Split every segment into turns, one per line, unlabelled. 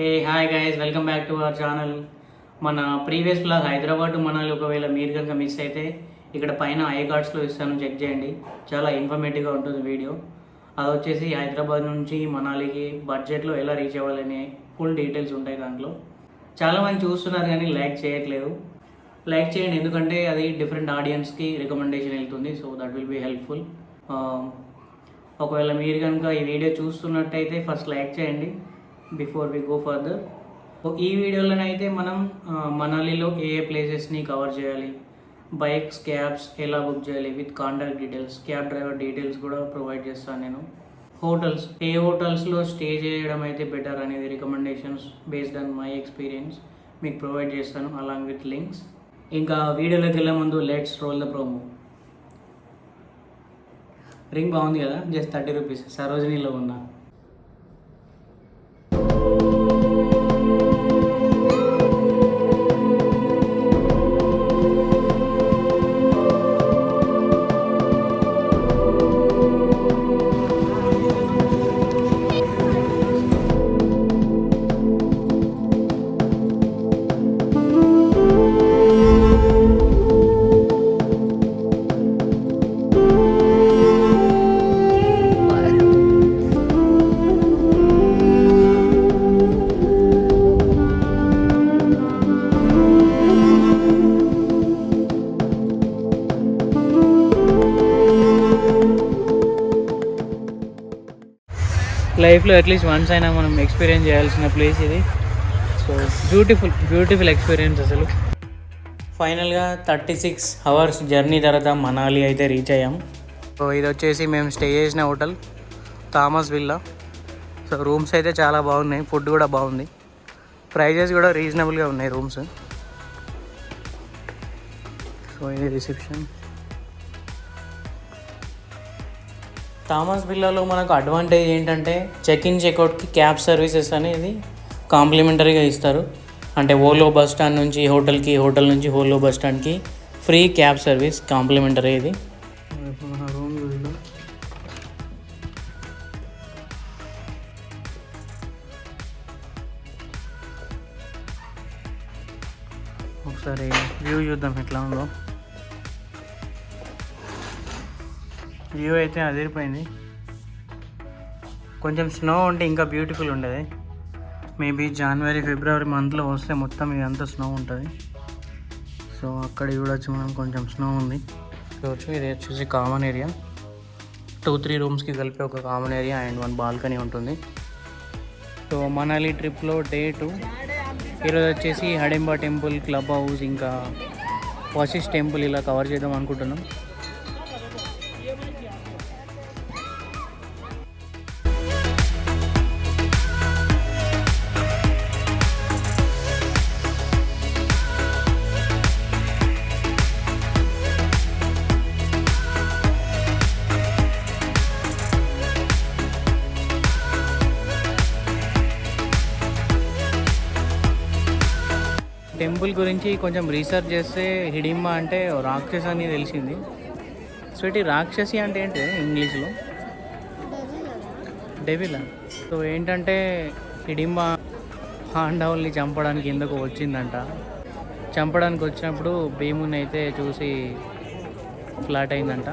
A hi guys, welcome back to our channel. మన previous blog Hyderabad to Manali ఒకవేళ మీరు కనుక మిస్ అయితే ఇక్కడ పైన ఐ కార్డ్స్లో ఇస్తాను, చెక్ చేయండి. చాలా ఇన్ఫర్మేటివ్గా ఉంటుంది వీడియో. అది వచ్చేసి హైదరాబాద్ నుంచి మనాలికి బడ్జెట్లో ఎలా రీచ్ అవ్వాలనే ఫుల్ డీటెయిల్స్ ఉంటాయి దాంట్లో. చాలామంది చూస్తున్నారు కానీ లైక్ చేయట్లేదు. లైక్ చేయండి, ఎందుకంటే అది డిఫరెంట్ ఆడియన్స్కి రికమెండేషన్ వెళ్తుంది. So that will be helpful. ఒకవేళ మీరు కనుక ఈ వీడియో చూస్తున్నట్టయితే ఫస్ట్ లైక్ చేయండి బిఫోర్ వి గో ఫర్దర్. ఈ వీడియోలోనైతే మనం మనాలిలో ఏ ప్లేసెస్ని కవర్ చేయాలి, బైక్స్, క్యాబ్స్ ఎలా బుక్ చేయాలి with contact details, cab driver details కూడా ప్రొవైడ్ చేస్తాను నేను. హోటల్స్, ఏ హోటల్స్లో స్టే చేయడం అయితే బెటర్ అనేది recommendations based on my experience మీకు ప్రొవైడ్ చేస్తాను అలాంగ్ విత్ లింక్స్. ఇంకా వీడియోలోకి వెళ్ళే ముందు let's roll the promo. Ring బాగుంది కదా, జస్ట్ 30 రూపీస్, సరోజినీలో ఉన్నా. లైఫ్లో అట్లీస్ట్ వన్స్ అయినా మనం ఎక్స్పీరియన్స్ చేయాల్సిన ప్లేస్ ఇది. సో బ్యూటిఫుల్ ఎక్స్పీరియన్స్ అసలు. ఫైనల్గా 36 అవర్స్ జర్నీ తర్వాత మనాలి అయితే రీచ్ అయ్యాం. సో ఇది వచ్చేసి మేము స్టే చేసిన hotel Thomas villa. So rooms అయితే చాలా బాగున్నాయి, ఫుడ్ కూడా బాగుంది, ప్రైజెస్ కూడా రీజనబుల్గా ఉన్నాయి రూమ్స్. సో ఇది రిసెప్షన్. థామస్ విల్లాలో మనకు అడ్వాంటేజ్ ఏంటంటే చెక్ ఇన్ చెక్అవుట్కి క్యాబ్ సర్వీసెస్ అనేది కాంప్లిమెంటరీగా ఇస్తారు. అంటే ఓలో బస్ స్టాండ్ నుంచి హోటల్కి, హోటల్ నుంచి ఓలో బస్ స్టాండ్కి ఫ్రీ క్యాబ్ సర్వీస్ కాంప్లిమెంటరీ ఇది. రూమ్ చూద్దాం. ఒకసారి వ్యూ చూద్దాం ఎట్లా ఉందో. వ్యూ అయితే అదిరిపోయింది. కొంచెం స్నో ఉంటే ఇంకా బ్యూటిఫుల్ ఉండేది. మేబీ జనవరి, ఫిబ్రవరి మంత్లో వస్తే మొత్తం ఇదంతా స్నో ఉంటుంది. సో అక్కడ చూడొచ్చు మనం, కొంచెం స్నో ఉంది చూడొచ్చు. ఇది వచ్చేసి కామన్ ఏరియా, 2-3 రూమ్స్కి కలిపి ఒక కామన్ ఏరియా అండ్ 1 బాల్కనీ ఉంటుంది. సో మనాలి ట్రిప్లో డే 2. ఈరోజు వచ్చేసి హడింబా టెంపుల్, క్లబ్ హౌస్, ఇంకా వశిష్ఠ్ టెంపుల్ ఇలా కవర్ చేద్దాం అనుకుంటున్నాం. టెంపుల్ గురించి కొంచెం రీసెర్చ్ చేస్తే హిడింబా అంటే రాక్షసి అని తెలిసింది. సో ఇటు రాక్షసి అంటే ఏంటి ఇంగ్లీష్లో? డెవిల్. సో ఏంటంటే హిడింబా పాండవుల్ని చంపడానికి ఎందుకు వచ్చిందంట. చంపడానికి వచ్చినప్పుడు భీముని అయితే చూసి ఫ్లాట్ అయిందంట.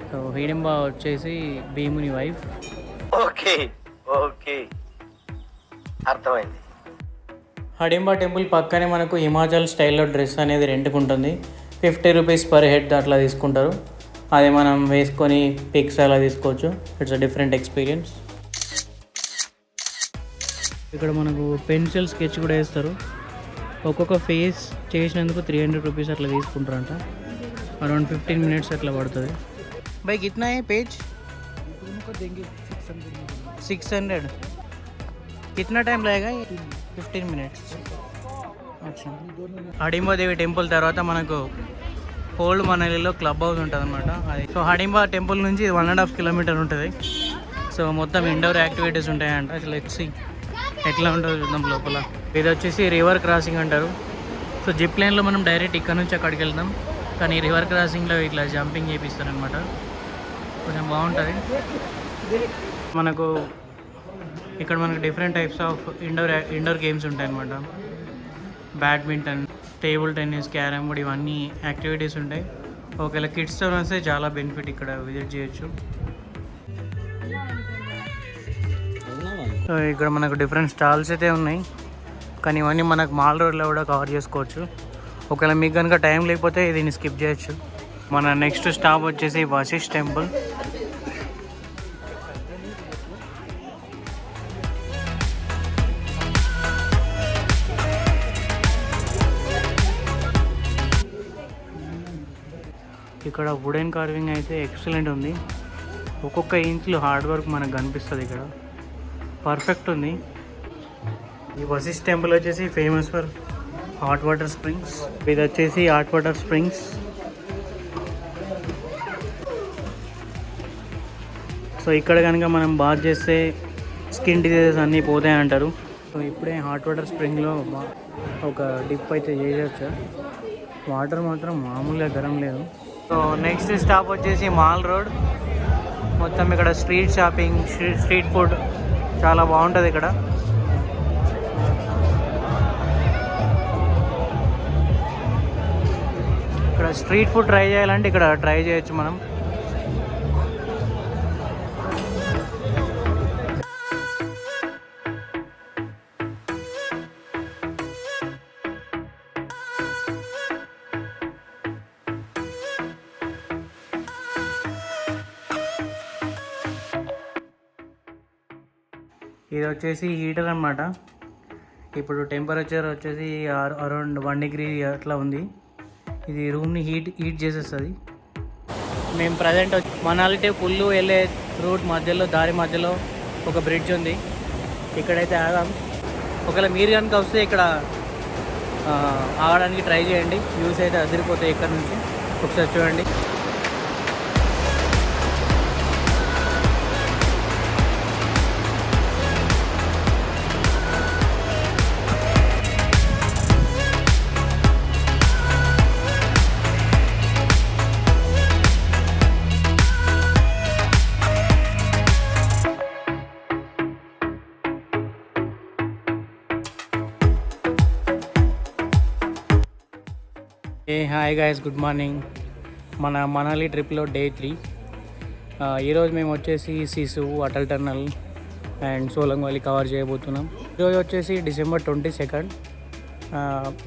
సో హిడింబా వచ్చేసి భీముని వైఫ్. ఓకే అర్థమైంది. హడింబా టెంపుల్ పక్కనే మనకు హిమాచల్ స్టైల్లో డ్రెస్ అనేది రెంట్కి ఉంటుంది. 50 రూపీస్ పర్ హెడ్ అట్లా తీసుకుంటారు. అది మనం వేసుకొని పిక్స్ అలా తీసుకోవచ్చు. It's a different experience. ఇక్కడ మనకు పెన్సిల్ స్కెచ్ కూడా వేస్తారు. ఒక్కొక్క ఫేస్ చేసినందుకు 300 రూపీస్ అట్లా తీసుకుంటారంట. అరౌండ్ 15 మినిట్స్ అట్లా పడుతుంది. బై కిतना है पेज? 600. कितना टाइम लगेगा? 15 मिनट्स. అచ్చా. హడింబా దేవి టెంపుల్ తర్వాత మనకు ఓల్డ్ మనాలిలో క్లబ్ హౌస్ ఉంటుంది అనమాట. అది సో హడింబా టెంపుల్ నుంచి 1.5 కిలోమీటర్ ఉంటుంది. సో మొత్తం ఇండోర్ యాక్టివిటీస్ ఉంటాయంట. అసలు వచ్చి ఎట్లా ఉంటుందో చూద్దాం లోపల. ఇది వచ్చేసి రివర్ క్రాసింగ్ అంటారు. సో జిప్ లైన్లో మనం డైరెక్ట్ ఇక్కడ నుంచి అక్కడికి వెళ్తాం, కానీ రివర్ క్రాసింగ్లో ఇట్లా జంపింగ్ చేపిస్తారు అనమాట. కొంచెం బాగుంటుంది. మనకు ఇక్కడ మనకు different types of indoor games ఉంటాయి అన్నమాట. Badminton, table tennis, carrom board ఇవన్నీ యాక్టివిటీస్ ఉంటాయి. ఒకవేళ కిడ్స్తో వస్తే చాలా బెనిఫిట్, ఇక్కడ విజిట్ చేయొచ్చు. సో ఇక్కడ మనకు డిఫరెంట్ స్టాల్స్ అయితే ఉన్నాయి, కానీ ఇవన్నీ మనకు మాల్ రోడ్లో కూడా కవర్ చేసుకోవచ్చు. ఒకవేళ మీకు కనుక టైం లేకపోతే దీన్ని స్కిప్ చేయొచ్చు. మన నెక్స్ట్ స్టాప్ వచ్చేసి వశిష్ఠ్ టెంపుల్. ఇక్కడ వుడెన్ కార్వింగ్ అయితే ఎక్సలెంట్ ఉంది. ఒక్కొక్క ఇంచ్లో హార్డ్ వర్క్ మనకు కనిపిస్తుంది. ఇక్కడ పర్ఫెక్ట్ ఉంది. ఈ వశిష్ఠ్ టెంపుల్ వచ్చేసి famous for hot water springs. ఇది వచ్చేసి హాట్ వాటర్ స్ప్రింగ్స్. సో ఇక్కడ కనుక మనం బాత్ చేస్తే స్కిన్ డిజీజెస్ అన్నీ పోతాయి అంటారు. సో ఇప్పుడే హాట్ వాటర్ స్ప్రింగ్లో ఒక డిప్ అయితే చేయవచ్చు. వాటర్ మాత్రం మామూలుగా గరం లేదు. సో నెక్స్ట్ స్టాప్ వచ్చేసి మాల్ రోడ్. మొత్తం ఇక్కడ స్ట్రీట్ షాపింగ్, స్ట్రీట్ ఫుడ్ చాలా బాగుంటుంది. ఇక్కడ స్ట్రీట్ ఫుడ్ ట్రై చేయాలంటే ఇక్కడ ట్రై చేయొచ్చు మనం. ఇది వచ్చేసి హీటర్ అన్నమాట. ఇప్పుడు టెంపరేచర్ వచ్చేసి అరౌండ్ 1 డిగ్రీ అట్లా ఉంది. ఇది రూమ్ని హీట్ చేసేస్తుంది. మేము ప్రజెంట్ మనాలి టు కుల్లు వెళ్ళే రూట్ మధ్యలో, దారి మధ్యలో ఒక బ్రిడ్జ్ ఉంది. ఇక్కడైతే ఆగాం. ఒకవేళ మీరు కనుక వస్తే ఇక్కడ ఆగడానికి ట్రై చేయండి. వ్యూస్ అయితే అదిరిపోతాయి ఇక్కడ నుంచి. ఒకసారి చూడండి. Hi guys, good morning. మన మనాలి ట్రిప్లో డే 3. ఈరోజు మేము వచ్చేసి Sissu, Atal tunnel and Solang valley cover చేయబోతున్నాం. ఈరోజు వచ్చేసి డిసెంబర్ 22.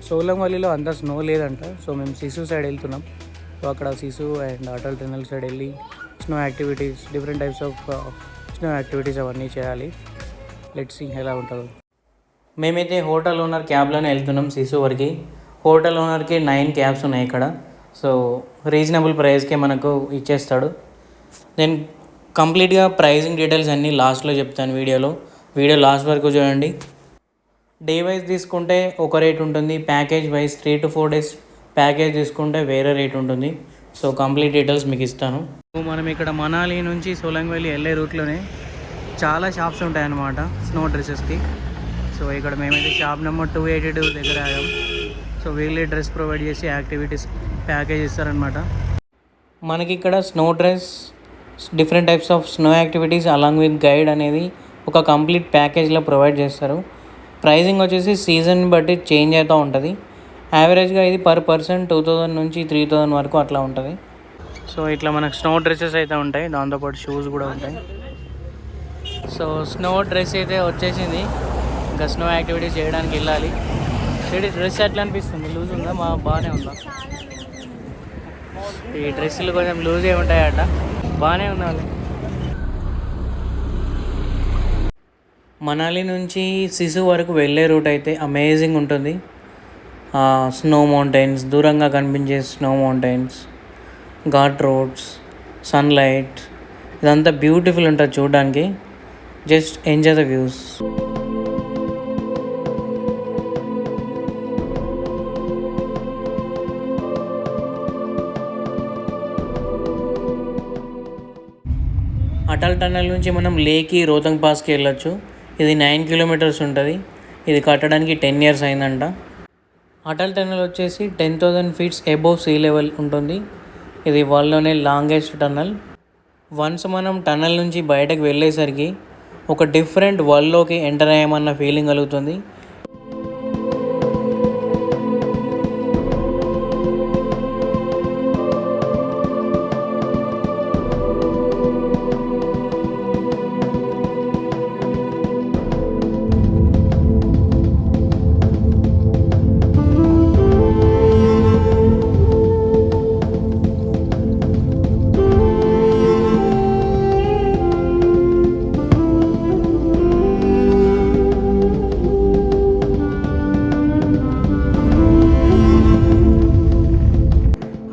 సోలంగ్ వ్యాలీలో అంత స్నో లేదంట. సో మేము సిసు సైడ్ వెళ్తున్నాం. సో అక్కడ Sissu and Atal tunnel side వెళ్ళి snow activities, different types of snow activities అవన్నీ చేయాలి. లెట్స్ సీ ఎలా ఉంటుందో. మేమైతే హోటల్ ఓనర్ క్యాబ్లోనే వెళ్తున్నాం సిసు వరకు. హోటల్ ఓనర్కి 9 క్యాబ్స్ ఉన్నాయి ఇక్కడ. సో రీజనబుల్ ప్రైస్కే మనకు ఇచ్చేస్తాడు. నేను కంప్లీట్గా ప్రైజింగ్ డీటెయిల్స్ అన్నీ లాస్ట్లో చెప్తాను వీడియో లాస్ట్ వరకు చూడండి. డే వైజ్ తీసుకుంటే ఒక రేట్ ఉంటుంది. Package wise 3 to 4 days package తీసుకుంటే వేరే రేట్ ఉంటుంది. సో కంప్లీట్ డీటెయిల్స్ మీకు ఇస్తాను. మనం ఇక్కడ మనాలి నుంచి సోలంగ్ వ్యాలీ వెళ్ళే రూట్లోనే చాలా షాప్స్ ఉంటాయి అన్నమాట స్నో డ్రెస్సెస్కి. సో ఇక్కడ మేమైతే షాప్ నెంబర్ 282 దగ్గర ఆగాం. సో వీళ్ళే డ్రెస్ ప్రొవైడ్ చేసి యాక్టివిటీస్ ప్యాకేజ్ ఇస్తారనమాట. మనకి ఇక్కడ snow dress, different types of snow activities along with guide అనేది ఒక కంప్లీట్ ప్యాకేజ్లో ప్రొవైడ్ చేస్తారు. ప్రైజింగ్ వచ్చేసి సీజన్ బట్టి చేంజ్ అవుతూ ఉంటుంది. యావరేజ్గా ఇది పర్ పర్సన్ 2000 నుంచి 3000 వరకు అట్లా ఉంటుంది. సో ఇట్లా మనకు స్నో డ్రెస్సెస్ అయితే ఉంటాయి, దాంతోపాటు షూస్ కూడా ఉంటాయి. సో స్నో డ్రెస్ అయితే వచ్చేసింది. ఇంకా స్నో యాక్టివిటీస్ చేయడానికి వెళ్ళాలి. డ్రెస్ ఎట్లా అనిపిస్తుంది? లూజ్ ఉందా? బాగానే ఉందా? ఈ డ్రెస్సులు కొంచెం లూజే ఉంటాయట. బాగానే ఉండాలి. మనాలి నుంచి సిసు వరకు వెళ్ళే రూట్ అయితే అమేజింగ్ ఉంటుంది. స్నో మౌంటైన్స్, దూరంగా కనిపించే snow mountains, ghat roads, sunlight, ఇదంతా బ్యూటిఫుల్ ఉంటుంది చూడడానికి. Just enjoy the views. Atal tunnel నుంచి మనం లేకి రోహతంగ్ పాస్కి వెళ్ళొచ్చు. ఇది 9 kilometers ఉంటుంది. ఇది కట్టడానికి 10 years అయిందంట. అటల్ టన్నల్ వచ్చేసి 10,000 feet అబోవ్ సీ లెవెల్ ఉంటుంది. ఇది వరల్డ్లోనే లాంగెస్ట్ టన్నల్. వన్స్ మనం టన్నల్ నుంచి బయటకు వెళ్ళేసరికి ఒక డిఫరెంట్ వరల్డ్లోకి ఎంటర్ అయ్యామన్న ఫీలింగ్ కలుగుతుంది.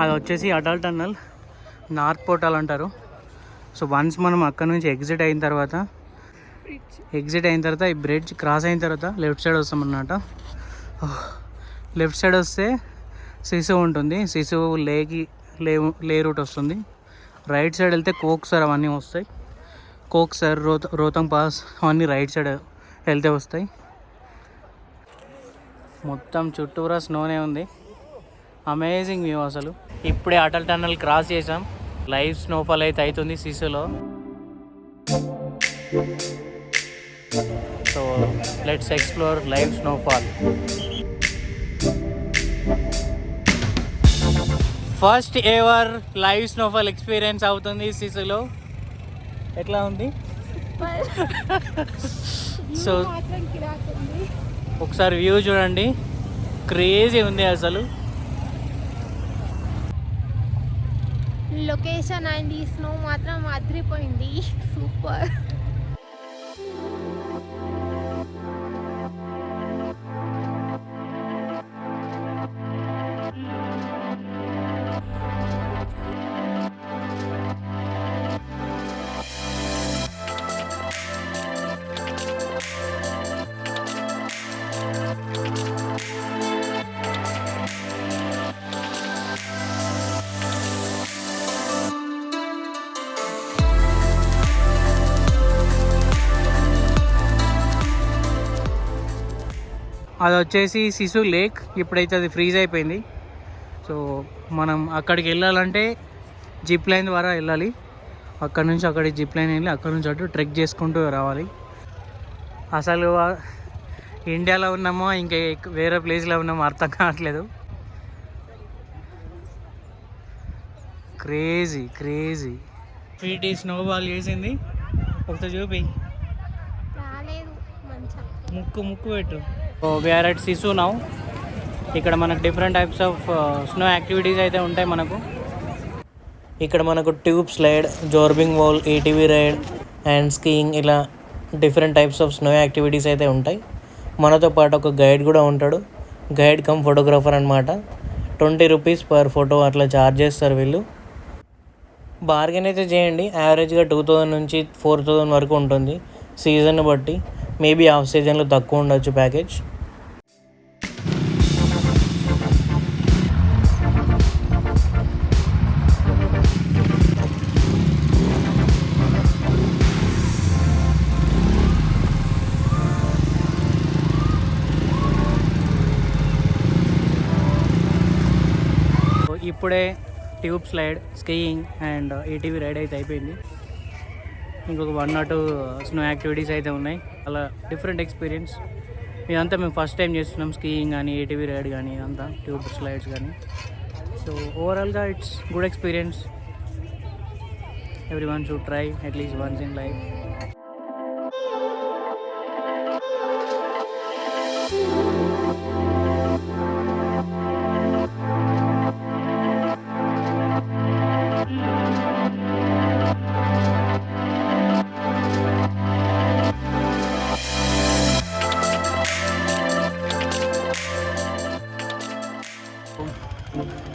అది వచ్చేసి అటల్ టన్నల్, నార్త్ పోర్టల్ అంటారు. సో వన్స్ మనం అక్కడ నుంచి ఎగ్జిట్ అయిన తర్వాత ఈ బ్రిడ్జ్ క్రాస్ అయిన తర్వాత లెఫ్ట్ సైడ్ వస్తామన్నమాట. లెఫ్ట్ సైడ్ వస్తే సిసు ఉంటుంది. సిసు లే రూట్ వస్తుంది. రైట్ సైడ్ వెళ్తే కోక్సర్ అవన్నీ వస్తాయి. కోక్సర్, రోహతంగ్ పాస్ అవన్నీ రైట్ సైడ్ వెళ్తే వస్తాయి. మొత్తం చుట్టూరా స్నోనే ఉంది. అమేజింగ్ వ్యూ అసలు. ఇప్పుడే అటల్ టన్నల్ క్రాస్ చేసాం. లైవ్ స్నోఫాల్ అయితే అవుతుంది సిసులో. So let's explore live snowfall. First ever live snowfall experience అవుతుంది సిసులో. ఎట్లా ఉంది? సో ఒకసారి వ్యూ చూడండి, క్రేజీ ఉంది అసలు.
లొకేషన్ అండ్ ఈ స్నో మాత్రం అదిరిపోయింది. సూపర్.
అది వచ్చేసి సిసు లేక్. ఇప్పుడైతే అది ఫ్రీజ్ అయిపోయింది. సో మనం అక్కడికి వెళ్ళాలంటే జిప్ లైన్ ద్వారా వెళ్ళాలి. అక్కడ నుంచి అక్కడికి జిప్ లైన్ వెళ్ళి అక్కడ నుంచి అటు ట్రెక్ చేసుకుంటూ రావాలి. అసలు ఇండియాలో ఉన్నామో ఇంకా వేరే ప్లేస్లో ఉన్నామో అర్థం కావట్లేదు. క్రేజీ పీటీ స్నోబాల్ చేసింది. ఒకసారి చూపి, ముక్కు పెట్టు. We are at Sissu now. ఇక్కడ మనకు different types of snow activities అయితే ఉంటాయి. ఇక్కడ మనకు tube slide, zorbing ball, ATV ride and skiing, ఇలా different types of snow activities అయితే ఉంటాయి. మనతో పాటు ఒక గైడ్ కూడా ఉంటాడు. గైడ్ కమ్ ఫోటోగ్రాఫర్ అనమాట. 20 రూపీస్ పర్ ఫోటో అట్లా ఛార్జ్ చేస్తారు వీళ్ళు. బార్గెన్ అయితే చేయండి. యావరేజ్గా 2000 నుంచి 4000 వరకు ఉంటుంది సీజన్ బట్టి. మేబీ ఆఫ్ సీజన్లో తక్కువ ఉండొచ్చు ప్యాకేజ్. ఇప్పుడే tube slide, skiing and ATV ride అయితే అయిపోయింది. ఇంకొక 1 or 2 స్నో యాక్టివిటీస్ అయితే ఉన్నాయి. అలా డిఫరెంట్ ఎక్స్పీరియన్స్. ఇదంతా మేము ఫస్ట్ టైం చేస్తున్నాం. స్కీయింగ్ కానీ, ఏటీవీ రైడ్ కానీ, ఇదంతా ట్యూబ్ స్లైడ్స్ కానీ. సో ఓవరాల్గా it's good experience. Everyone should try at least once in life.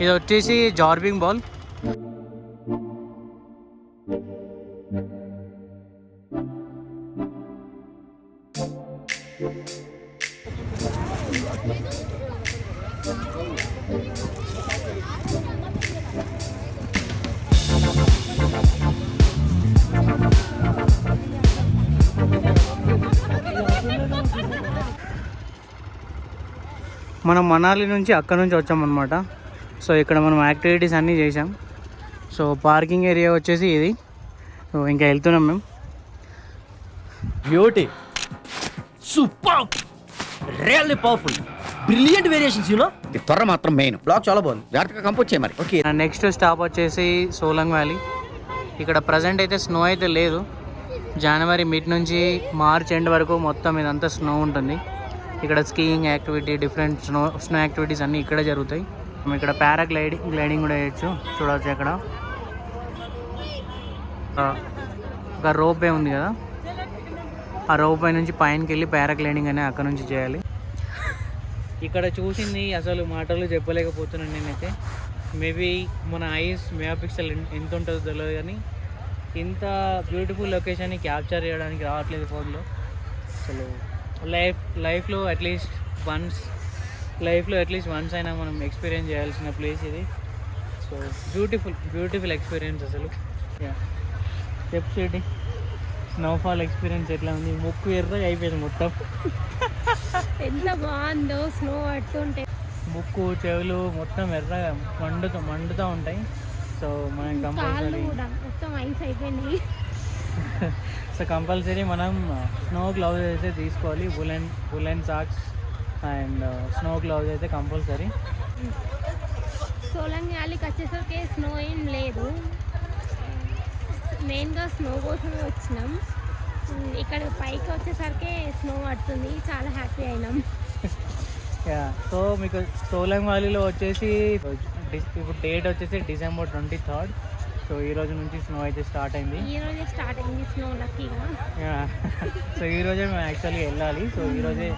ఇది వచ్చేసి జార్బింగ్ బాల్. మనం మనాలి నుంచి అక్కడ నుంచి వచ్చామన్నమాట. సో ఇక్కడ మనం యాక్టివిటీస్ అన్నీ చేసాం. సో పార్కింగ్ ఏరియా వచ్చేసి ఇది. సో ఇంకా వెళ్తున్నాం మేము.
Beauty super really powerful brilliant variations you know.
ఈ త్వర మాత్రం మెయిన్.
బ్లాక్ చాలా బాగుంది.
జాగ్రత్తగా కంపోజ్ చేయ మరి.
ఓకే.
నెక్స్ట్ స్టాప్ వచ్చేసి సోలంగ్ వ్యాలీ. ఇక్కడ ప్రజెంట్ అయితే స్నో అయితే లేదు. జనవరి మిడ్ నుంచి మార్చ్ ఎండ్ వరకు మొత్తం ఇదంతా స్నో ఉంటుంది. ఇక్కడ skiing activity, different snow activities అన్నీ ఇక్కడే జరుగుతాయి. ఇక్కడ గ్లైడింగ్ కూడా చేయొచ్చు. చూడవచ్చు అక్కడ ఒక రోప్ వే ఉంది కదా, ఆ రోప్ వే నుంచి పైనకి వెళ్ళి పారాగ్లైడింగ్ అనేది అక్కడ నుంచి చేయాలి. ఇక్కడ చూసింది అసలు మాటలు చెప్పలేకపోతున్నాను నేనైతే. మేబీ మన ఐస్ మెగాపిక్సెల్ ఎంత ఉంటుందో తెలియదు, కానీ ఇంత బ్యూటిఫుల్ లొకేషన్ని క్యాప్చర్ చేయడానికి రావట్లేదు ఫోన్లో. అసలు లైఫ్లో అట్లీస్ట్ వన్స్ అయినా మనం ఎక్స్పీరియన్స్ చేయాల్సిన ప్లేస్ ఇది. సో బ్యూటిఫుల్ ఎక్స్పీరియన్స్ అసలు. స్టెప్స్ ఏంటి, స్నోఫాల్ ఎక్స్పీరియన్స్ ఎట్లా ఉంది? ముక్కు ఎర్రగా అయిపోయింది మొత్తం.
ఎంత బాగుందో స్నో పడుతుంటే.
ముక్కు చెవులు మొత్తం ఎర్రగా మండుతూ ఉంటాయి. సో మనం కంపల్సరీ
మొత్తం ఐస్ అయిపోయింది.
సో కంపల్సరీ మనం స్నో గ్లౌజ్ అయితే తీసుకోవాలి. Woollen socks and snow gloves అయితే కంపల్సరీ.
సోలంగ్ వ్యాలీకి వచ్చేసరికి స్నో ఏం లేదు, మెయిన్గా స్నో కోసమే వచ్చినాం. ఇక్కడ పైకి వచ్చేసరికి స్నో పడుతుంది, చాలా హ్యాపీ అయినాం.
సో మీకు సోలంగ్ వ్యాలీలో వచ్చేసి ఇప్పుడు డేట్ వచ్చేసి డిసెంబర్ 23rd. సో ఈ రోజు నుంచి స్నో అయితే స్టార్ట్ అయింది.
స్నో లక్కీగా.
సో ఈరోజే మేము యాక్చువల్లీ వెళ్ళాలి. సో ఈరోజే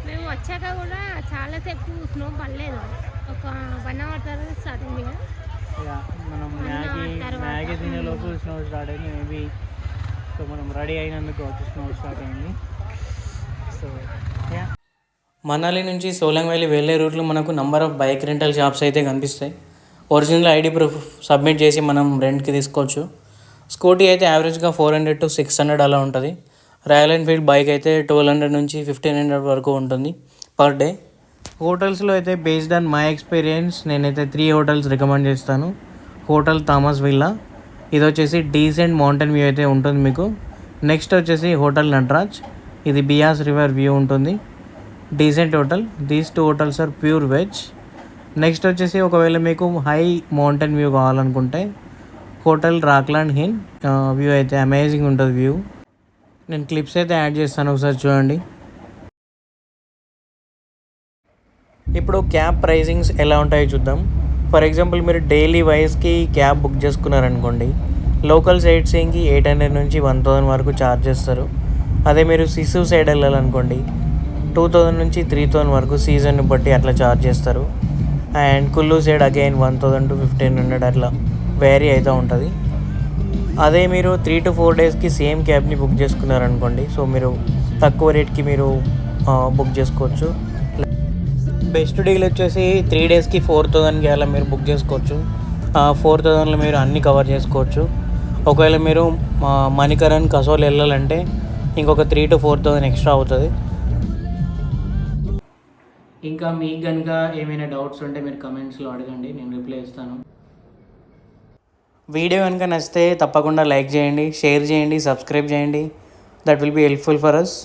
మేము వచ్చాక కూడా చాలాసేపు స్నో పడలేదు, ఒక 1 hour తర్వాత స్టార్ట్ అయింది కదా.
మనం మ్యాగీ తినేలోపు స్నో స్టార్ట్ అయింది మేబీ. సో మనం రెడీ అయినందుకు వచ్చి స్నో స్టార్ట్ అయింది. సో మనాలి నుంచి సోలంగ్ వ్యాలీ వెళ్ళే రూట్లో మనకు number of bike rental shops అయితే కనిపిస్తాయి. ఒరిజినల్ ఐడి ప్రూఫ్ సబ్మిట్ చేసి మనం రెంట్కి తీసుకోవచ్చు. స్కూటీ అయితే యావరేజ్గా 400 to 600 అలా ఉంటుంది. రాయల్ ఎన్ఫీల్డ్ బైక్ అయితే 1200 నుంచి 1500 వరకు ఉంటుంది పర్ డే. హోటల్స్లో అయితే బేస్డ్ ఆన్ మై ఎక్స్పీరియన్స్ నేనైతే 3 హోటల్స్ రికమెండ్ చేస్తాను. హోటల్ థామస్ విల్లా, ఇది వచ్చేసి డీసెంట్ మౌంటైన్ వ్యూ అయితే ఉంటుంది మీకు. నెక్స్ట్ వచ్చేసి హోటల్ నటరాజ్, ఇది బియాస్ రివర్ వ్యూ ఉంటుంది, decent hotel. These 2 hotels are pure veg. Next వచ్చేసి ఒకవేళ మీకు హై మౌంటైన్ వ్యూ కావాలనుకుంటే హోటల్ రాక్లాండ్ హిన్ వ్యూ అయితే అమేజింగ్ ఉంటుంది వ్యూ. నేను క్లిప్స్ అయితే యాడ్ చేస్తాను, ఒకసారి చూడండి. ఇప్పుడు క్యాబ్ ప్రైజింగ్స్ ఎలా ఉంటాయో చూద్దాం. ఫర్ ఎగ్జాంపుల్ మీరు డైలీ వైజ్కి క్యాబ్ బుక్ చేసుకున్నారనుకోండి, లోకల్ సైట్ సీయింగ్కి 800 నుంచి 1000 వరకు ఛార్జ్ చేస్తారు. అదే మీరు సిసు సైడ్ వెళ్ళాలనుకోండి 2000 నుంచి 3000 వరకు సీజన్ని బట్టి అట్లా ఛార్జ్ చేస్తారు. అండ్ కుల్లు సైడ్ అగైన్ 1000 to 1500 అట్లా వేరీ అవుతూ ఉంటుంది. అదే మీరు 3 to 4 daysకి సేమ్ క్యాబ్ని బుక్ చేసుకున్నారనుకోండి, సో మీరు తక్కువ రేట్కి మీరు బుక్ చేసుకోవచ్చు. బెస్ట్ డీల్ వచ్చేసి 3 daysకి 4000కి అలా మీరు బుక్ చేసుకోవచ్చు. 4000లో మీరు అన్నీ కవర్ చేసుకోవచ్చు. ఒకవేళ మీరు మణికరణ్ కసోల్ వెళ్ళాలంటే ఇంకొక 3 to 4000 ఎక్స్ట్రా అవుతుంది. ఇంకా మీకు కనుక ఏమైనా డౌట్స్ ఉంటే మీరు కమెంట్స్లో అడగండి, నేను రిప్లై ఇస్తాను. వీడియో కనుక నచ్చితే తప్పకుండా లైక్ చేయండి, షేర్ చేయండి, సబ్స్క్రైబ్ చేయండి. That will be helpful for us.